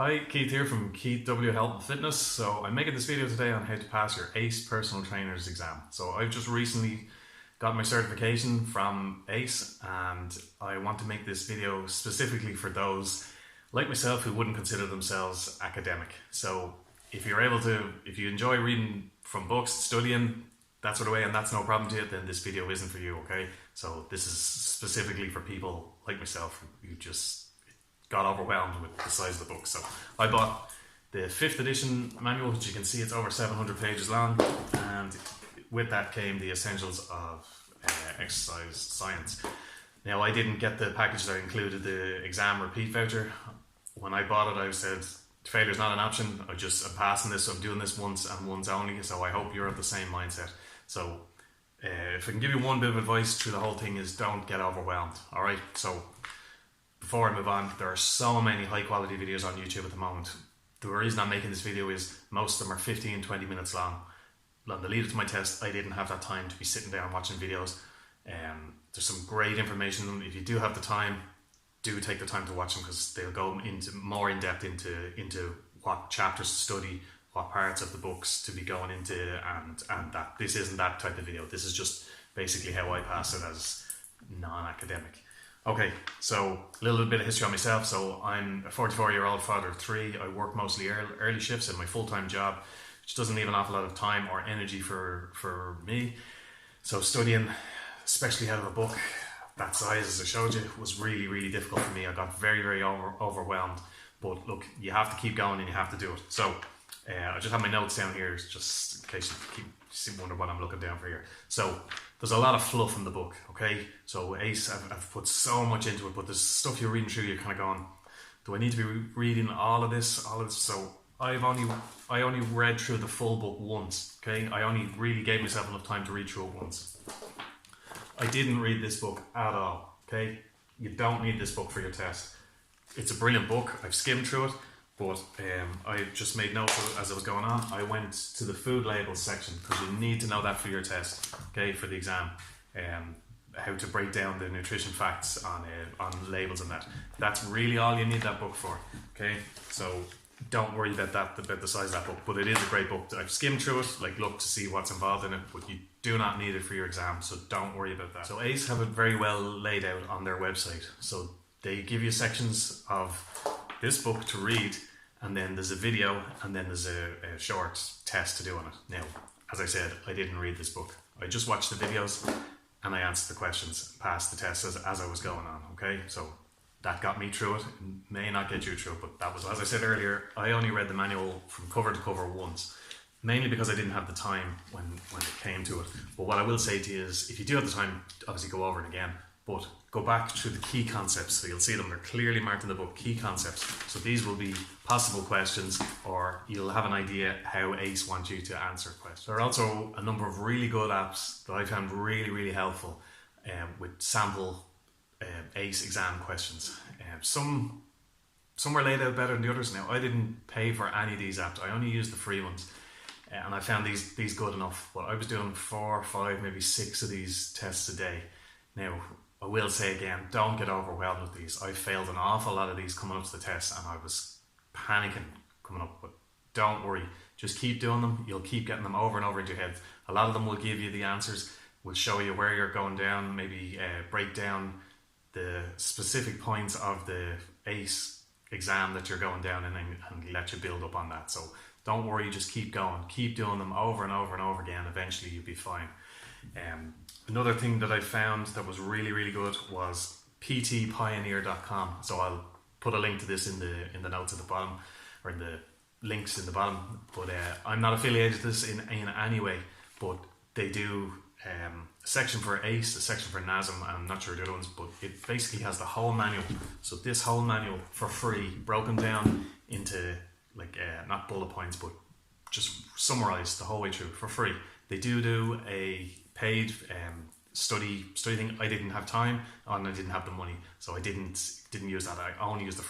Hi, Keith here from Keith W Health and Fitness. So I'm making this video today on how to pass your ACE Personal Trainer's exam. So I've just recently got my certification from ACE and I want to make this video specifically for those like myself who wouldn't consider themselves academic. So if you enjoy reading from books, studying, that sort of way, and that's no problem to you, then this video isn't for you, okay? So this is specifically for people like myself who just got overwhelmed with the size of the book. So I bought the 5th edition manual, which you can see it's over 700 pages long, and with that came the essentials of exercise science. Now, I didn't get the package that included the exam repeat voucher. When I bought it, I said failure is not an option. I'm passing this, so I'm doing this once and once only. So I hope you're of the same mindset. So if I can give you one bit of advice through the whole thing is don't get overwhelmed. All right. So before I move on, there are so many high quality videos on YouTube at the moment. The reason I'm making this video is most of them are 15-20 minutes long. On the lead up to my test, I didn't have that time to be sitting down watching videos. There's some great information. If you do have the time, do take the time to watch them, because they'll go into more in depth into what chapters to study, what parts of the books to be going into, and that this isn't that type of video. This is just basically how I pass it as non-academic. Okay, so a little bit of history on myself. So I'm a 44-year-old father of 3. I work mostly early shifts in my full-time job, which doesn't leave an awful lot of time or energy for me. So studying, especially out of a book that size, as I showed you, was really, really difficult for me. I got very, very overwhelmed. But look, you have to keep going and you have to do it. So I just have my notes down here, just in case you keep wondering what I'm looking down for here. So there's a lot of fluff in the book, okay? So ACE, I've put so much into it, but there's stuff you're reading through, you're kind of going, do I need to be reading all of this? So I only read through the full book once, okay? I only really gave myself enough time to read through it once. I didn't read this book at all, okay? You don't need this book for your test. It's a brilliant book. I've skimmed through it, but I just made notes of it as I was going on. I went to the food labels section, because you need to know that for your test, okay, for the exam. How to break down the nutrition facts on labels and that. That's really all you need that book for, okay? So don't worry about the size of that book, but it is a great book. I've skimmed through it, looked to see what's involved in it, but you do not need it for your exam, so don't worry about that. So ACE have it very well laid out on their website. So they give you sections of this book to read, and then there's a video, and then there's a short test to do on it. Now, as I said, I didn't read this book. I just watched the videos and I answered the questions, passed the test as I was going on, okay? So that got me through it. It may not get you through it, but that was, as I said earlier, I only read the manual from cover to cover once, mainly because I didn't have the time when it came to it. But what I will say to you is, if you do have the time, obviously go over it again, but go back through the key concepts. So you'll see them, they're clearly marked in the book, key concepts. So these will be possible questions, or you'll have an idea how ACE wants you to answer questions. There are also a number of really good apps that I found really, really helpful with sample ACE exam questions. Some were laid out better than the others. Now, I didn't pay for any of these apps. I only used the free ones. And I found these good enough. But I was doing 4, 5, maybe 6 of these tests a day. Now, I will say again, don't get overwhelmed with these. I failed an awful lot of these coming up to the test, and I was panicking coming up, but don't worry. Just keep doing them. You'll keep getting them over and over into your head. A lot of them will give you the answers, will show you where you're going down, maybe break down the specific points of the ACE exam that you're going down in, and let you build up on that. So don't worry, just keep going. Keep doing them over and over and over again. Eventually you'll be fine. Another thing that I found that was really, really good was ptpioneer.com. So I'll put a link to this in the notes at the bottom, or in the links in the bottom. But I'm not affiliated to this in any way, but they do a section for ACE, a section for NASM. I'm not sure the other ones, but it basically has the whole manual. So this whole manual for free, broken down into not bullet points, but just summarized the whole way through for free. They do a paid study thing. I didn't have time and I didn't have the money, so I didn't use that. I only used the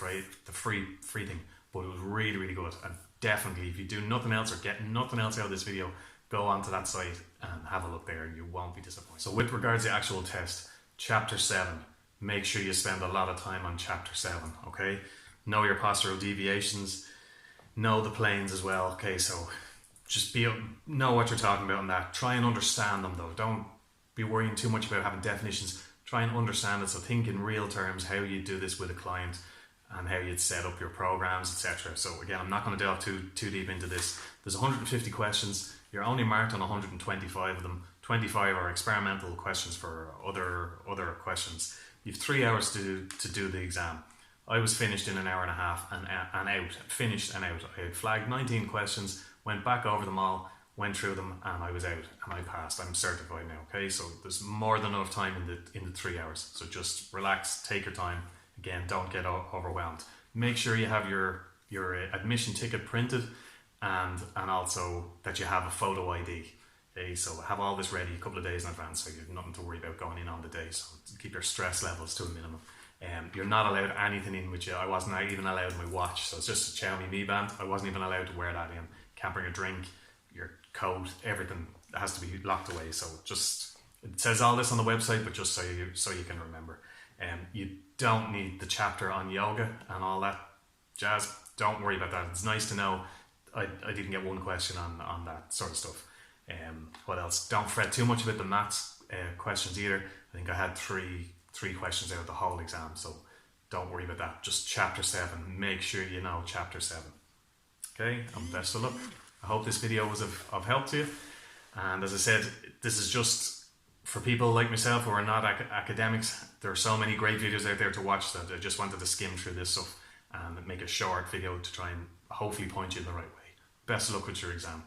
free thing, but it was really, really good. And definitely, if you do nothing else or get nothing else out of this video, go onto that site and have a look there, and you won't be disappointed. So with regards to the actual test, chapter 7, make sure you spend a lot of time on chapter 7, okay? know your postural deviations, know the planes as well. Okay, so just know what you're talking about in that. Try and understand them though. Don't be worrying too much about having definitions. Try and understand it. So think in real terms how you do this with a client and how you'd set up your programs, etc. So again, I'm not going to delve too deep into this. There's 150 questions. You're only marked on 125 of them. 25 are experimental questions for other questions. You've 3 hours to do the exam. I was finished in an hour and a half and out. Finished and out. I had flagged 19 questions, went back over them all, went through them, and I was out and I passed. I'm certified now. Okay, so there's more than enough time in the 3 hours. So just relax, take your time. Again, don't get overwhelmed. Make sure you have your admission ticket printed, and also that you have a photo ID. Okay, so have all this ready a couple of days in advance, so you've nothing to worry about going in on the day. So keep your stress levels to a minimum. You're not allowed anything in with you. I wasn't even allowed my watch, so it's just a Xiaomi Mi Band. I wasn't even allowed to wear that in. Can't bring a drink, your coat, everything has to be locked away. So just, it says all this on the website, but just so you can remember. You don't need the chapter on yoga and all that jazz. Don't worry about that. It's nice to know. I didn't get one question on that sort of stuff. What else? Don't fret too much about the maths questions either. I think I had three questions out of the whole exam, so don't worry about that. Just chapter 7. Make sure you know chapter 7. Okay, and best of luck. I hope this video was of help to you. And as I said, this is just for people like myself who are not academics. There are so many great videos out there to watch that I just wanted to skim through this stuff and make a short video to try and hopefully point you in the right way. Best of luck with your exam.